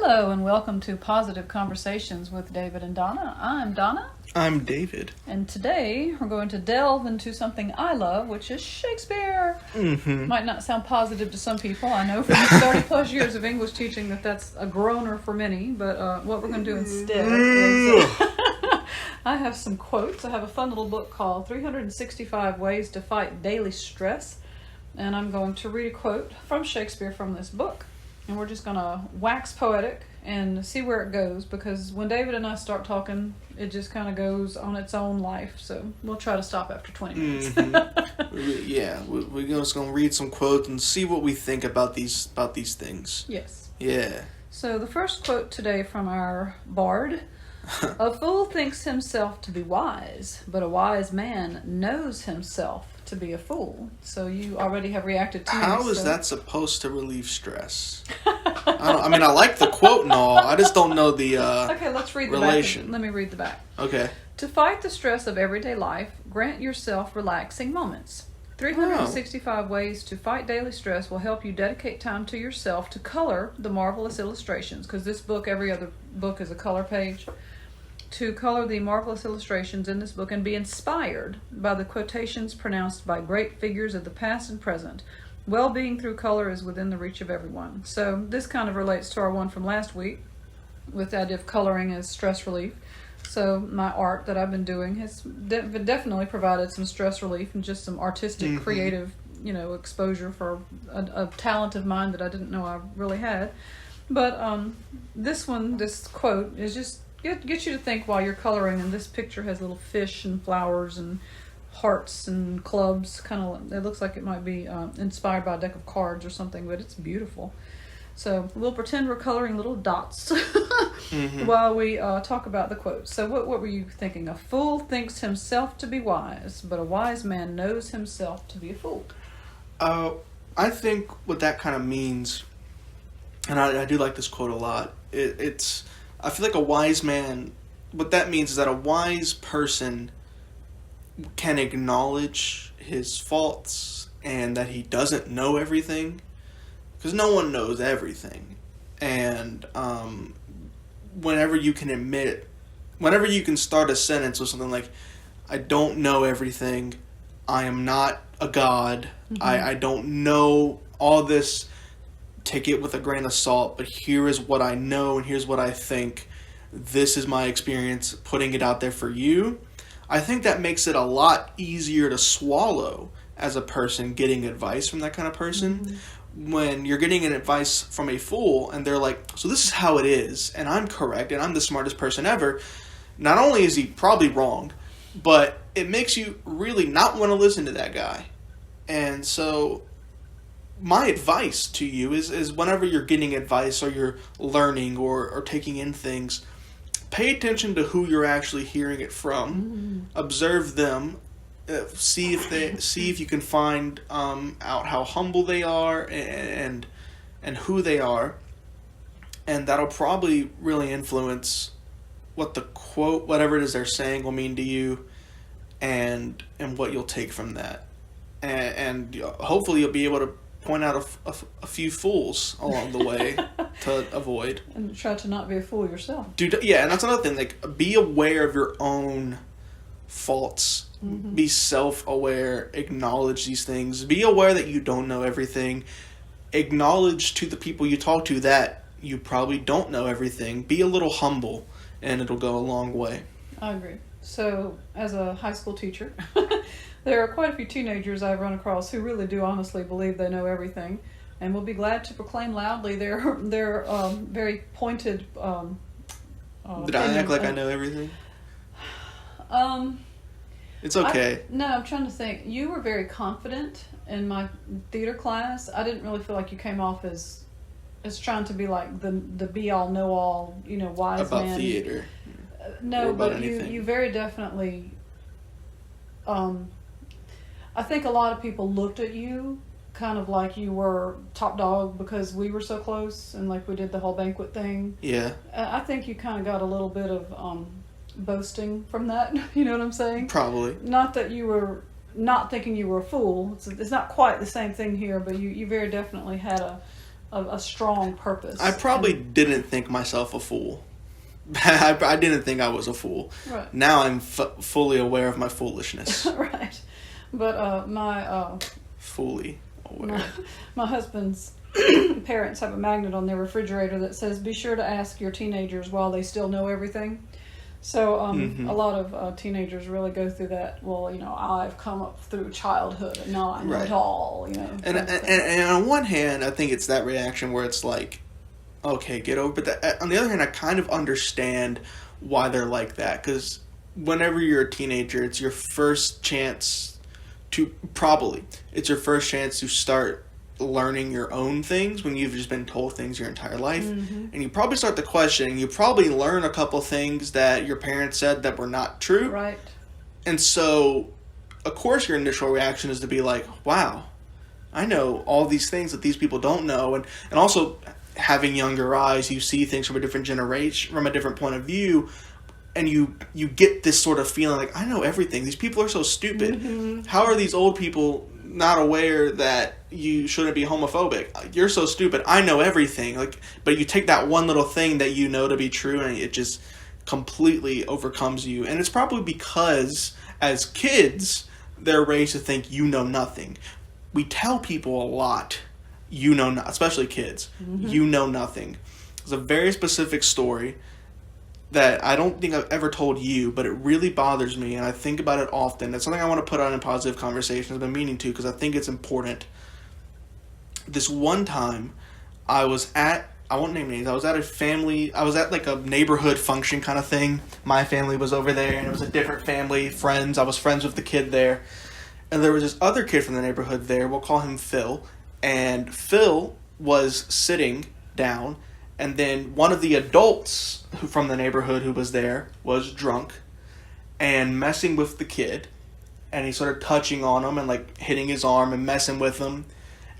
Hello and welcome to Positive Conversations with David and Donna. I'm Donna. I'm David. And today we're going to delve into something I love, which is Shakespeare. Might not sound positive to some people. I know from 30 plus years of English teaching that's a groaner for many. But what we're going to do instead is I have some quotes. I have a fun little book called 365 Ways to Fight Daily Stress. And I'm going to read a quote from Shakespeare from this book. And we're just going to wax poetic and see where it goes, because when David and I start talking, it just kind of goes on its own life. So we'll try to stop after 20 minutes. Yeah, we're just going to read some quotes and see what we think about these things. Yes. Yeah. So the first quote today from our bard. A fool thinks himself to be wise, but a wise man knows himself to be a fool. So you already have reacted to me. How is that supposed to relieve stress? I like the quote and all. I just don't know the okay, let's read relation. The back. Let me read the back. Okay. To fight the stress of everyday life, grant yourself relaxing moments. 365 ways to fight daily stress will help you dedicate time to yourself to color the marvelous illustrations, because this book, every other book is a color page. To color the marvelous illustrations in this book and be inspired by the quotations pronounced by great figures of the past and present. Well-being through color is within the reach of everyone. So this kind of relates to our one from last week with the idea of coloring as stress relief. So my art that I've been doing has definitely provided some stress relief and just some artistic, creative, exposure for a talent of mine that I didn't know I really had. But this quote is just get you to think while you're coloring, and this picture has little fish and flowers and hearts and clubs. It looks like it might be inspired by a deck of cards or something, but it's beautiful. So we'll pretend we're coloring little dots while we talk about the quote. So what were you thinking? A fool thinks himself to be wise, but a wise man knows himself to be a fool. I think what that kind of means, and I do like this quote a lot, I feel like a wise man, what that means is that a wise person can acknowledge his faults and that he doesn't know everything, because no one knows everything. And whenever you can start a sentence with something like, I don't know everything, I am not a god, I don't know all this, take it with a grain of salt, but here is what I know and here's what I think. This is my experience, putting it out there for you. I think that makes it a lot easier to swallow as a person getting advice from that kind of person. When you're getting an advice from a fool and they're like, so this is how it is, and I'm correct, and I'm the smartest person ever, not only is he probably wrong, but it makes you really not want to listen to that guy. And so my advice to you is whenever you're getting advice or you're learning or taking in things, pay attention to who you're actually hearing it from. Observe them. See if you can find out how humble they are and who they are, and that'll probably really influence what the quote, whatever it is they're saying, will mean to you, and what you'll take from that, and hopefully you'll be able to point out a few fools along the way to avoid. And try to not be a fool yourself. Yeah, and that's another thing. Like, be aware of your own faults. Be self-aware. Acknowledge these things. Be aware that you don't know everything. Acknowledge to the people you talk to that you probably don't know everything. Be a little humble, and it'll go a long way. I agree. So, as a high school teacher, there are quite a few teenagers I've run across who really do honestly believe they know everything, and will be glad to proclaim loudly their very pointed Did I act like I know everything? It's okay. I'm trying to think. You were very confident in my theater class. I didn't really feel like you came off as trying to be like the be-all, know-all, wise about man. Theater. No, but you very definitely... I think a lot of people looked at you kind of like you were top dog because we were so close and like we did the whole banquet thing. Yeah. I think you kind of got a little bit of boasting from that. You know what I'm saying? Probably. Not that you were not thinking you were a fool. It's not quite the same thing here, but you very definitely had a strong purpose. I probably didn't think myself a fool. I didn't think I was a fool. Right. Now I'm fully aware of my foolishness. Right. But Fully aware. My husband's parents have a magnet on their refrigerator that says, "Be sure to ask your teenagers while they still know everything." So a lot of teenagers really go through that. Well, I've come up through childhood and now I know it all. And on one hand, I think it's that reaction where it's like, okay, get over. But on the other hand, I kind of understand why they're like that, because whenever you're a teenager, it's your first chance to start learning your own things when you've just been told things your entire life. And you probably start to question, you probably learn a couple things that your parents said that were not true. Right. And so, of course, your initial reaction is to be like, wow, I know all these things that these people don't know. And also, having younger eyes, you see things from a different generation, from a different point of view, and you get this sort of feeling like, I know everything. These people are so stupid. How are these old people not aware that you shouldn't be homophobic? You're so stupid. I know everything. But you take that one little thing that you know to be true, and it just completely overcomes you. And it's probably because as kids, they're raised to think you know nothing. We tell people a lot, especially kids, you know nothing. There's a very specific story that I don't think I've ever told you, but it really bothers me, and I think about it often. It's something I want to put on in positive conversations. I've been meaning to, because I think it's important. This one time, I won't name names, I was at like a neighborhood function kind of thing. My family was over there, and it was a different family, friends. I was friends with the kid there. And there was this other kid from the neighborhood there, we'll call him Phil. And Phil was sitting down, and then one of the adults from the neighborhood who was there was drunk and messing with the kid. And he started touching on him and like hitting his arm and messing with him.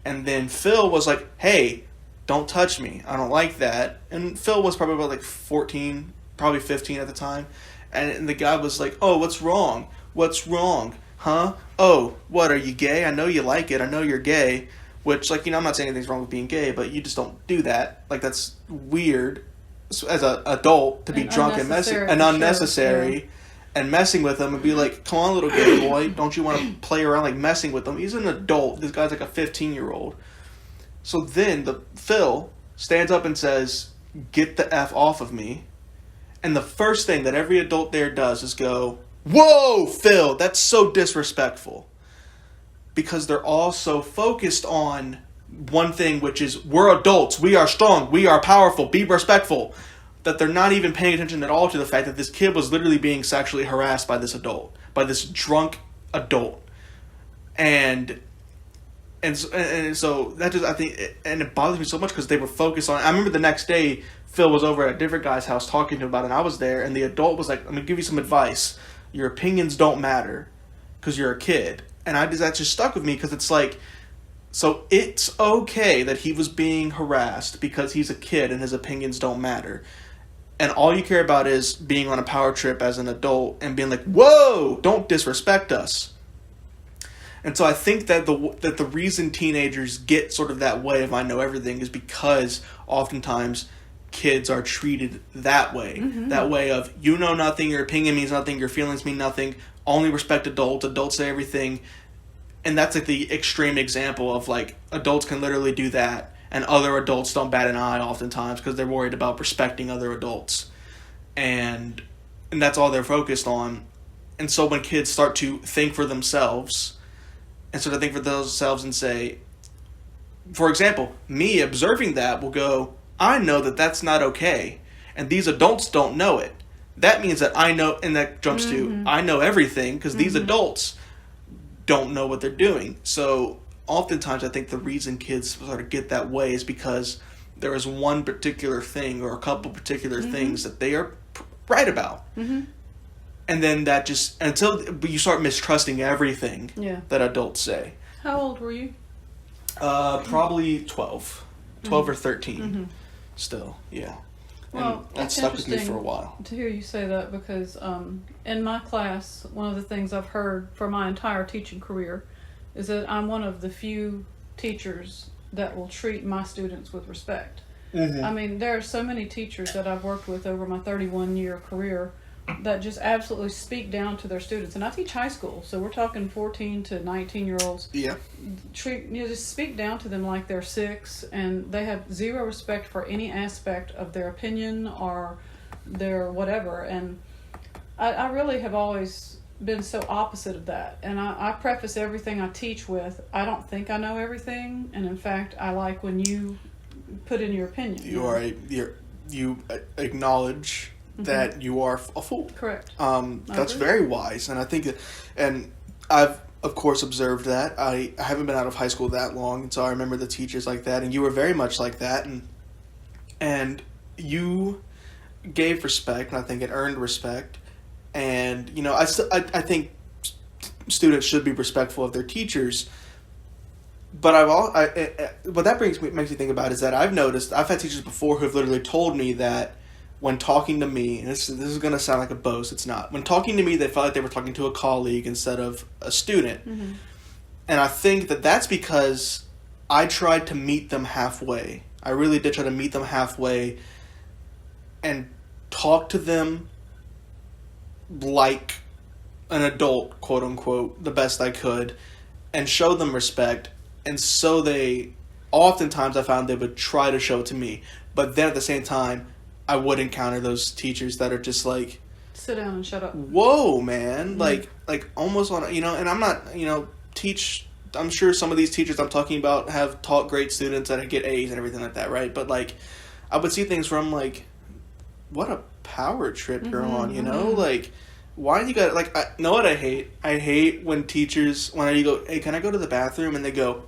And then Phil was like, hey, don't touch me. I don't like that. And Phil was probably about like 14, probably 15 at the time. And the guy was like, oh, what's wrong? What's wrong? Huh? Oh, what, are you gay? I know you like it. I know you're gay. Which, I'm not saying anything's wrong with being gay, but you just don't do that. That's weird as an adult to be drunk and messy and unnecessary. Sure. And messing with him and be like, come on, little gay boy, don't you want to play around messing with him? He's an adult. This guy's like a 15-year-old. So then Phil stands up and says, get the F off of me. And the first thing that every adult there does is go, whoa, Phil, that's so disrespectful. Because they're all so focused on one thing, which is, we're adults, we are strong, we are powerful, be respectful, that they're not even paying attention at all to the fact that this kid was literally being sexually harassed by this adult, by this drunk adult. And so that just, I think, and it bothers me so much because they were focused on, I remember the next day, Phil was over at a different guy's house talking to him about it, and I was there, and the adult was like, I'm going to give you some advice. Your opinions don't matter because you're a kid. And that just stuck with me because it's like, so it's okay that he was being harassed because he's a kid and his opinions don't matter. And all you care about is being on a power trip as an adult and being like, whoa, don't disrespect us. And so I think that the reason teenagers get sort of that way of I know everything is because oftentimes kids are treated that way. That way of, you know nothing, your opinion means nothing, your feelings mean nothing, only respect adults say everything. And that's the extreme example of adults can literally do that, and other adults don't bat an eye oftentimes because they're worried about respecting other adults. And that's all they're focused on. And so when kids start to think for themselves, and say, for example, me observing that will go, I know that that's not okay, and these adults don't know it. That means that I know, and that jumps to, I know everything, because these adults don't know what they're doing. So oftentimes I think the reason kids sort of get that way is because there is one particular thing or a couple particular things that they are right about. And then that just, until you start mistrusting everything that adults say. How old were you? Probably 12 or 13 still, yeah. Well, that stuck with me for a while. To hear you say that, because in my class, one of the things I've heard for my entire teaching career is that I'm one of the few teachers that will treat my students with respect. Mm-hmm. I mean, there are so many teachers that I've worked with over my 31-year career that just absolutely speak down to their students. And I teach high school, so we're talking 14 to 19-year-olds. Yeah. Just speak down to them like they're 6, and they have zero respect for any aspect of their opinion or their whatever. And I really have always been so opposite of that. And I preface everything I teach with, I don't think I know everything, and in fact, I like when you put in your opinion. You acknowledge that you are a fool. Correct. That's very wise, and I think and I've of course observed that. I haven't been out of high school that long, and so I remember the teachers like that, and you were very much like that, and you gave respect, and I think it earned respect, and I think students should be respectful of their teachers. But what that makes me think about is that I've noticed I've had teachers before who have literally told me that when talking to me, and this is going to sound like a boast, it's not. When talking to me, they felt like they were talking to a colleague instead of a student. Mm-hmm. And I think that that's because I tried to meet them halfway. I really did try to meet them halfway and talk to them like an adult, quote unquote, the best I could, and show them respect. And so oftentimes I found they would try to show it to me. But then at the same time, I would encounter those teachers that are just like, sit down and shut up. Whoa, man. Mm-hmm. Like almost on, and I'm not, I'm sure some of these teachers I'm talking about have taught great students that get A's and everything like that, right? But like, I would see things where I'm like, what a power trip you're on, Mm-hmm. Like, why you got, like, I know what I hate? I hate when teachers, when you go, hey, can I go to the bathroom? And they go,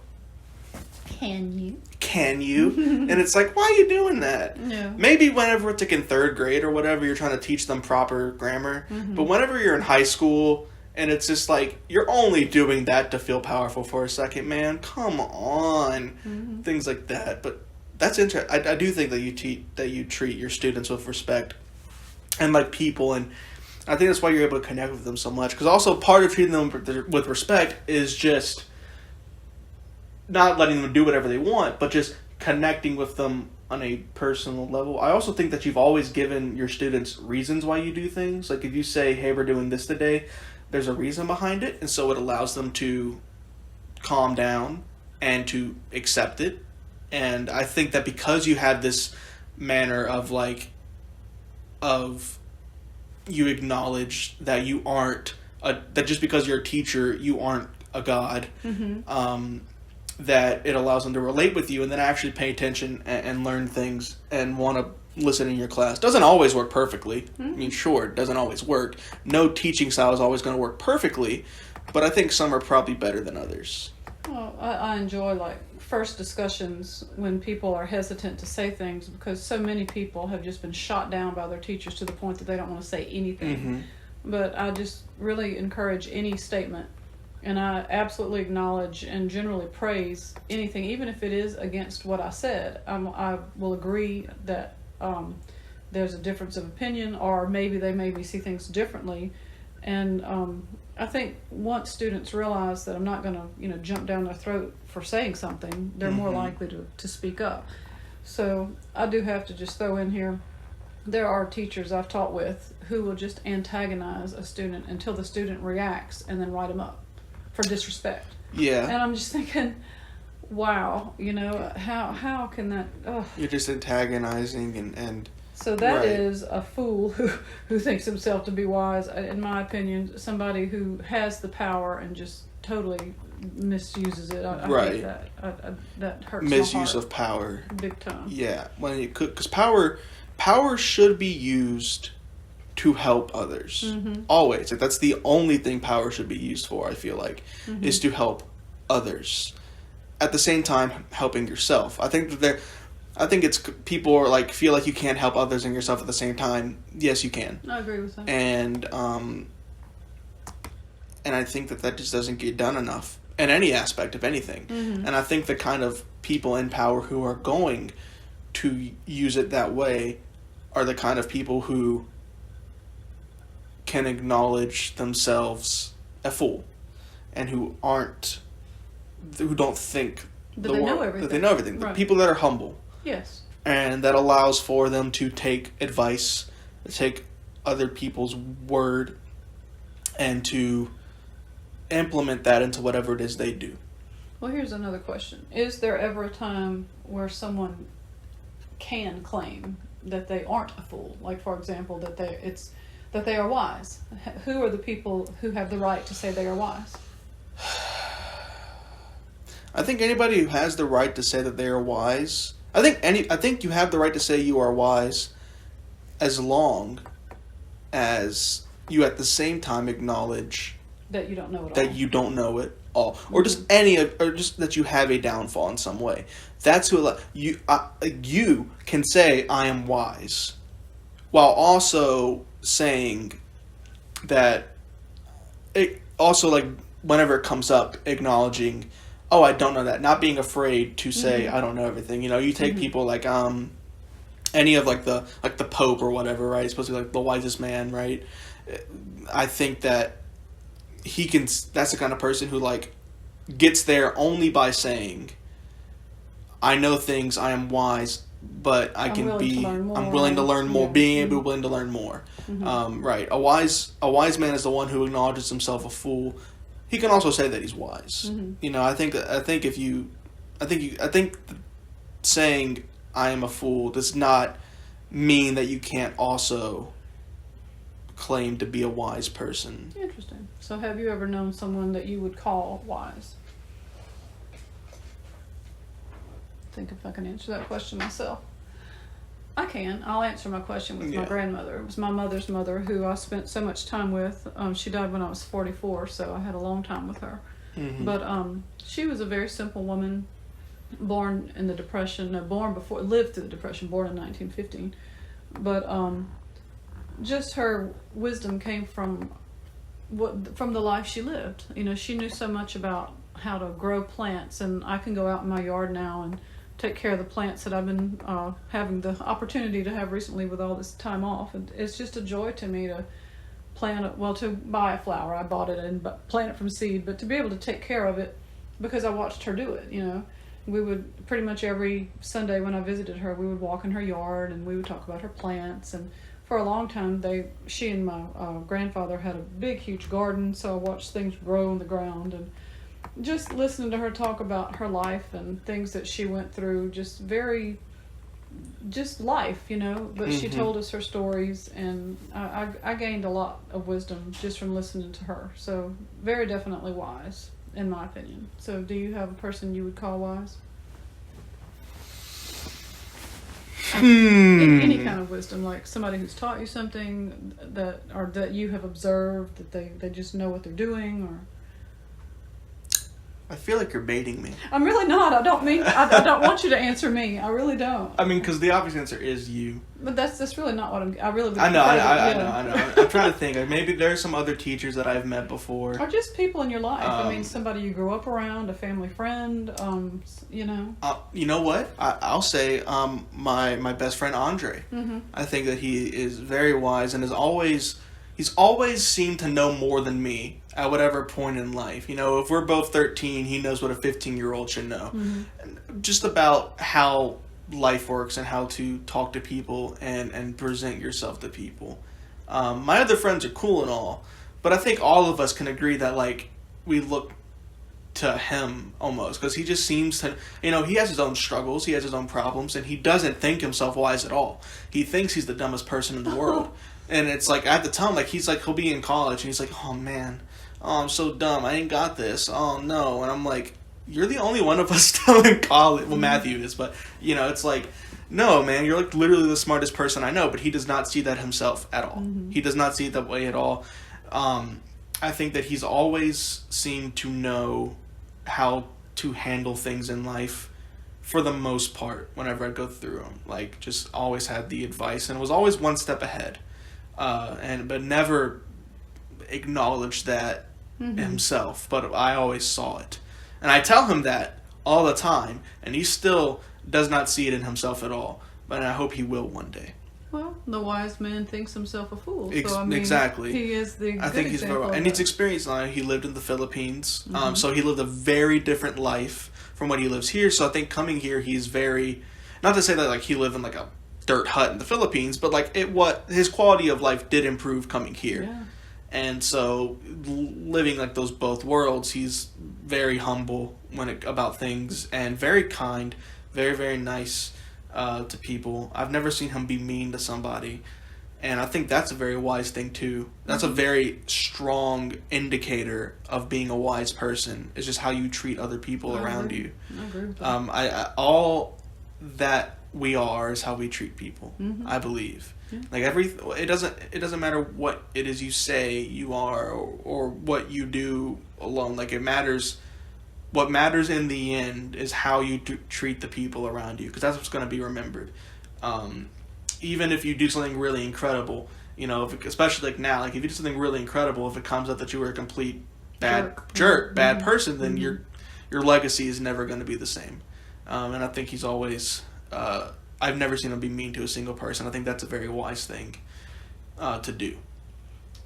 Can you? And it's like, why are you doing that? Yeah. Maybe whenever it's like in 3rd grade or whatever, you're trying to teach them proper grammar. Mm-hmm. But whenever you're in high school and it's just like, you're only doing that to feel powerful for a second, man. Come on. Mm-hmm. Things like that. But that's interesting. I do think that you treat your students with respect and like people, and I think that's why you're able to connect with them so much. Because also part of treating them with respect is just not letting them do whatever they want, but just connecting with them on a personal level. I also think that you've always given your students reasons why you do things. Like if you say, hey, we're doing this today, there's a reason behind it, and so it allows them to calm down and to accept it. And I think that because you have this manner of you acknowledge that you aren't that just because you're a teacher you aren't a god. Mm-hmm. That it allows them to relate with you and then actually pay attention and learn things and want to listen in your class. Doesn't always work perfectly. Mm-hmm. I mean, sure, it doesn't always work. No teaching style is always going to work perfectly, but I think some are probably better than others. Well, I enjoy like first discussions when people are hesitant to say things, because so many people have just been shot down by their teachers to the point that they don't want to say anything. Mm-hmm. But I just really encourage any statement, and I absolutely acknowledge and generally praise anything, even if it is against what I said. I will agree that there's a difference of opinion, or maybe they maybe see things differently. And I think once students realize that I'm not going to, jump down their throat for saying something, they're more likely to speak up. So I do have to just throw in here, there are teachers I've taught with who will just antagonize a student until the student reacts and then write them up for disrespect. Yeah. And I'm just thinking, wow, how can that... Oh. You're just antagonizing and So that right. is a fool who thinks himself to be wise, in my opinion. Somebody who has the power and just totally misuses it. I right. hate that. That hurts misuse my heart. of power. Big time. Yeah, because power should be used to help others. Mm-hmm. Always. Like, that's the only thing power should be used for, I feel like, is to help others. At the same time, helping yourself. I think it's people are like feel like you can't help others and yourself at the same time. Yes, you can. I agree with that. And I think that just doesn't get done enough in any aspect of anything. Mm-hmm. And I think the kind of people in power who are going to use it that way are the kind of people who can acknowledge themselves a fool and who don't think That they know everything. That they know everything. Right. The people that are humble. Yes. And that allows for them to take advice, take other people's word, and to implement that into whatever it is they do. Well, here's another question. Is there ever a time where someone can claim that they aren't a fool? Like, for example, that they are wise. Who are the people who have the right to say they are wise? I think anybody who has the right to say that they are wise. I think you have the right to say you are wise, as long as you at the same time acknowledge that you don't know it all. That you don't know it all, or just just that you have a downfall in some way. That's who you can say I am wise, while also saying that it also, like, whenever it comes up, acknowledging, oh, I don't know that, not being afraid to say I don't know everything. You know, you take people like any of like the Pope or whatever, right? He's supposed to be like the wisest man, right? I think that that's the kind of person who like gets there only by saying, I know things, I am wise, but I'm willing to learn more, being willing to learn more. Right. A wise man is the one who acknowledges himself a fool. He can also say that he's wise. You know, I think saying I am a fool does not mean that you can't also claim to be a wise person. Interesting. So have you ever known someone that you would call wise? Think if I can answer that question myself. I can. I'll answer my question with my grandmother. It was my mother's mother, who I spent so much time with. She died when I was 44, so I had a long time with her. But she was a very simple woman, born in the Depression, lived through the Depression, born in 1915. But just her wisdom came from the life she lived. You know, she knew so much about how to grow plants, and I can go out in my yard now and take care of the plants that I've been having the opportunity to have recently with all this time off. And it's just a joy to me to to buy a flower. I bought it and plant it from seed, but to be able to take care of it, because I watched her do it. You know, we would pretty much every Sunday when I visited her, we would walk in her yard and we would talk about her plants. And for a long time, she and my grandfather had a big, huge garden, so I watched things grow in the ground. And just listening to her talk about her life and things that she went through, just life, you know. But she told us her stories, and I gained a lot of wisdom just from listening to her. So very definitely wise, in my opinion. So do you have a person you would call wise? Any kind of wisdom, like somebody who's taught you something that you have observed, that they just know what they're doing, or... I feel like you're baiting me. I'm really not. I don't want you to answer me. I really don't. I mean, because the obvious answer is you. But that's really not what I really... I know. I'm trying to think. Like, maybe there's some other teachers that I've met before. Or just people in your life. I mean, somebody you grew up around, a family friend, you know. You know what? I'll say my best friend, Andre. I think that he is very wise and he's always seemed to know more than me at whatever point in life. You know, if we're both 13, he knows what a 15-year-old should know. Just about how life works and how to talk to people and present yourself to people. My other friends are cool and all, but I think all of us can agree that, like, we look to him almost, because he just seems to, you know, he has his own struggles, he has his own problems, and he doesn't think himself wise at all. He thinks he's the dumbest person in the world. And it's like, at the time, like, he'll be in college, and he's like, oh man, I'm so dumb, I ain't got this, oh no. And I'm like, you're the only one of us still in college. Well, Matthew is, but, you know, it's like, no, man, you're like literally the smartest person I know, but he does not see that himself at all. He does not see it that way at all. I think that he's always seemed to know how to handle things in life for the most part whenever I go through them. Like, just always had the advice and was always one step ahead. But never acknowledged that himself, but I always saw it. And I tell him that all the time, and he still does not see it in himself at all. But I hope he will one day. Well, the wise man thinks himself a fool. So, I mean, exactly. He is the I think he's very, and he's experienced. He lived in the Philippines, so he lived a very different life from what he lives here. So I think coming here, he's very, not to say that like he lived in like a dirt hut in the Philippines, but like his quality of life did improve coming here. Yeah. And so living like those both worlds, he's very humble about things and very kind, very, very nice to people. I've never seen him be mean to somebody, and I think that's a very wise thing too. That's a very strong indicator of being a wise person. It's just how you treat other people around you. I agree with that. All that we are is how we treat people. I believe. Yeah. Like it doesn't matter what it is you say you are or what you do alone. Like it matters. What matters in the end is how you treat the people around you, because that's what's going to be remembered. Even if you do something really incredible, especially like now, like if you do something really incredible, if it comes out that you were a complete bad person, then your legacy is never going to be the same. And I think he's always. I've never seen him be mean to a single person. I think that's a very wise thing to do.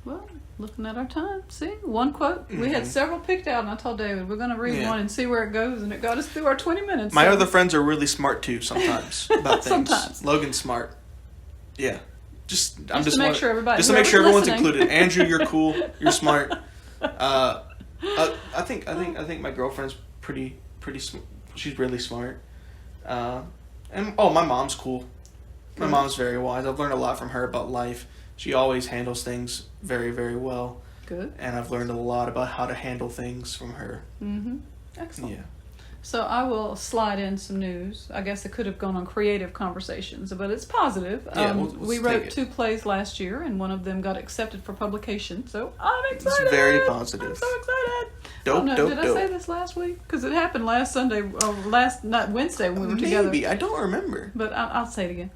Well, looking at our time, see, one quote. We had several picked out, and I told David, we're going to read one and see where it goes, and it got us through our 20 minutes. My other friends are really smart, too, sometimes, about things. Sometimes. Logan's smart. Yeah. Just to make sure everyone's listening. Included. Andrew, you're cool. You're smart. I think my girlfriend's pretty she's really smart. And my mom's cool. My mom's very wise. I've learned a lot from her about life. She always handles things very, very well. Good. And I've learned a lot about how to handle things from her. Excellent. Yeah. So I will slide in some news. I guess it could have gone on creative conversations, but it's positive. Yeah, we wrote 2 plays last year, and one of them got accepted for publication. So I'm excited. It's very positive. I'm so excited. Dope. Did I say this last week? Because it happened last Sunday, not Wednesday when we were together. Maybe. I don't remember. But I'll say it again.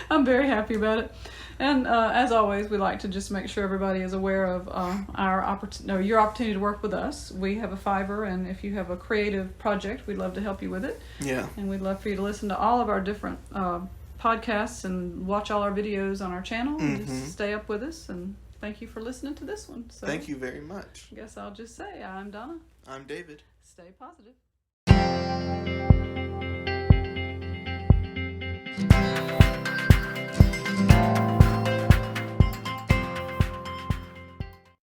I'm very happy about it. And as always, we like to just make sure everybody is aware of your opportunity to work with us. We have a Fiverr, and if you have a creative project, we'd love to help you with it. Yeah. And we'd love for you to listen to all of our different podcasts and watch all our videos on our channel. And just stay up with us. And thank you for listening to this one. So thank you very much. I guess I'll just say, I'm Donna. I'm David. Stay positive.